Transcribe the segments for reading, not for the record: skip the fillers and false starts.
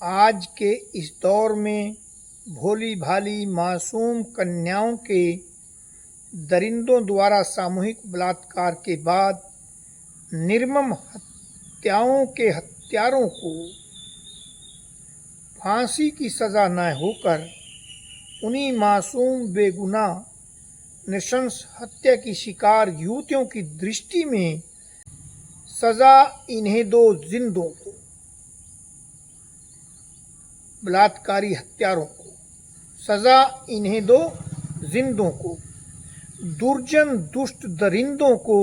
आज के इस दौर में भोली भाली मासूम कन्याओं के दरिंदों द्वारा सामूहिक बलात्कार के बाद निर्मम हत्याओं के हत्यारों को फांसी की सज़ा न होकर उन्हीं मासूम बेगुनाह नृशंस हत्या की शिकार युवतियों की दृष्टि में सज़ा इन्हें दो जिंदों को, बलात्कारी हत्यारों को सज़ा इन्हें दो जिंदों को, दुर्जन दुष्ट दरिंदों को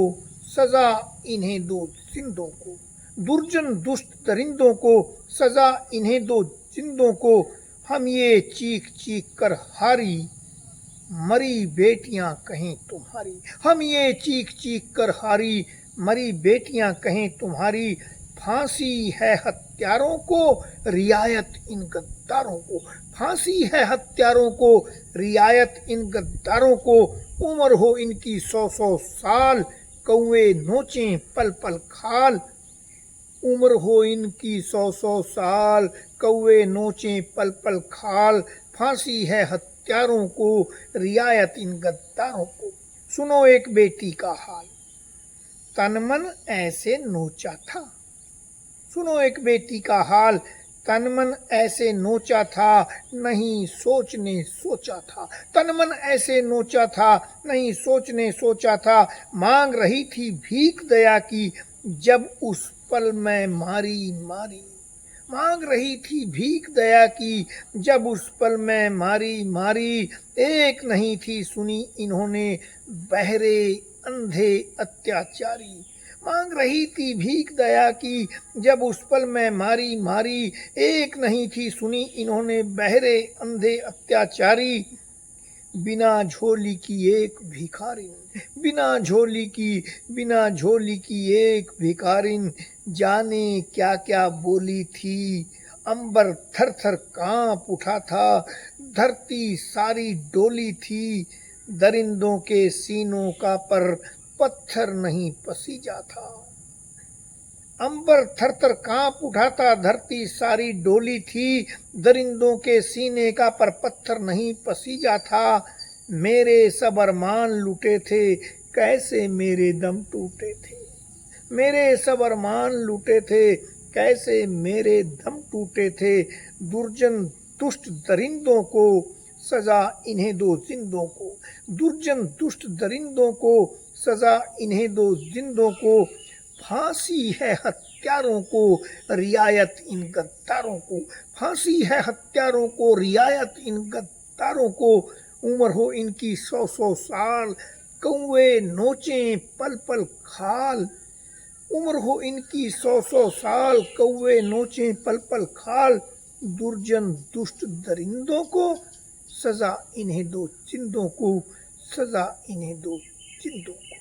सज़ा इन्हें दो जिंदों को, दुर्जन दुष्ट दरिंदों को सज़ा इन्हें दो जिंदों को। हम ये चीख चीख कर हारी मरी बेटियां कहें तुम्हारी, हम ये चीख चीख कर हारी मरी बेटियां कहें तुम्हारी। फांसी है हत्यारों को, रियायत इन गद्दारों को, फांसी है हत्यारों को, रियायत इन गद्दारों को। उम्र हो इनकी 100-100 साल, कौवे नोचें पल पल खाल। उम्र हो इनकी 100-100 साल, कौवे नोचें पल पल खाल। फांसी है हत्यारों को, रियायत इन गद्दारों को। सुनो एक बेटी का हाल, तन मन ऐसे नोचा था। सुनो एक बेटी का हाल, तन मन ऐसे नोचा था, नहीं सोचने सोचा था। तन मन ऐसे नोचा था, नहीं सोचने सोचा था। मांग रही थी भीख दया की, जब उस पल में मारी मारी। मांग रही थी भीख दया की, जब उस पल में मारी मारी। एक नहीं थी सुनी इन्होंने बहरे अंधे अत्याचारी। मांग रही थी भीख दया की, जब उस पल में मारी मारी। एक नहीं थी सुनी इन्होंने बहरे अंधे अत्याचारी। बिना झोली की एक भिखारिन, बिना झोली की एक भिखारिन, जाने क्या क्या बोली थी। अंबर थर थर कांप उठा था, धरती सारी डोली थी। दरिंदों के सीनों का पर पत्थर नहीं पसीजा था। अंबर थर थर कांप उठा था, धरती सारी डोली थी। दरिंदों के सीने का पर पत्थर नहीं पसीजा था। मेरे सब अरमान लुटे थे, कैसे मेरे दम टूटे थे। मेरे सब अरमान लुटे थे, कैसे मेरे दम टूटे थे। दुर्जन दुष्ट दरिंदों को सजा इन्हें दो जिंदों को, दुर्जन दुष्ट दरिंदों को सजा इन्हें दो जिंदों को। फांसी है हत्यारों को, रियायत इन गद्दारों को। फांसी है हत्यारों को, रियायत इन गद्दारों को। उम्र हो इनकी 100-100 साल, कौवे नोचें पल पल खाल। उम्र हो इनकी 100-100 साल, कौवे नोचें पल पल खाल। दुर्जन दुष्ट दरिंदों को सजा इन्हें दो जिंदों को, सजा इन्हें दो जिंदों को।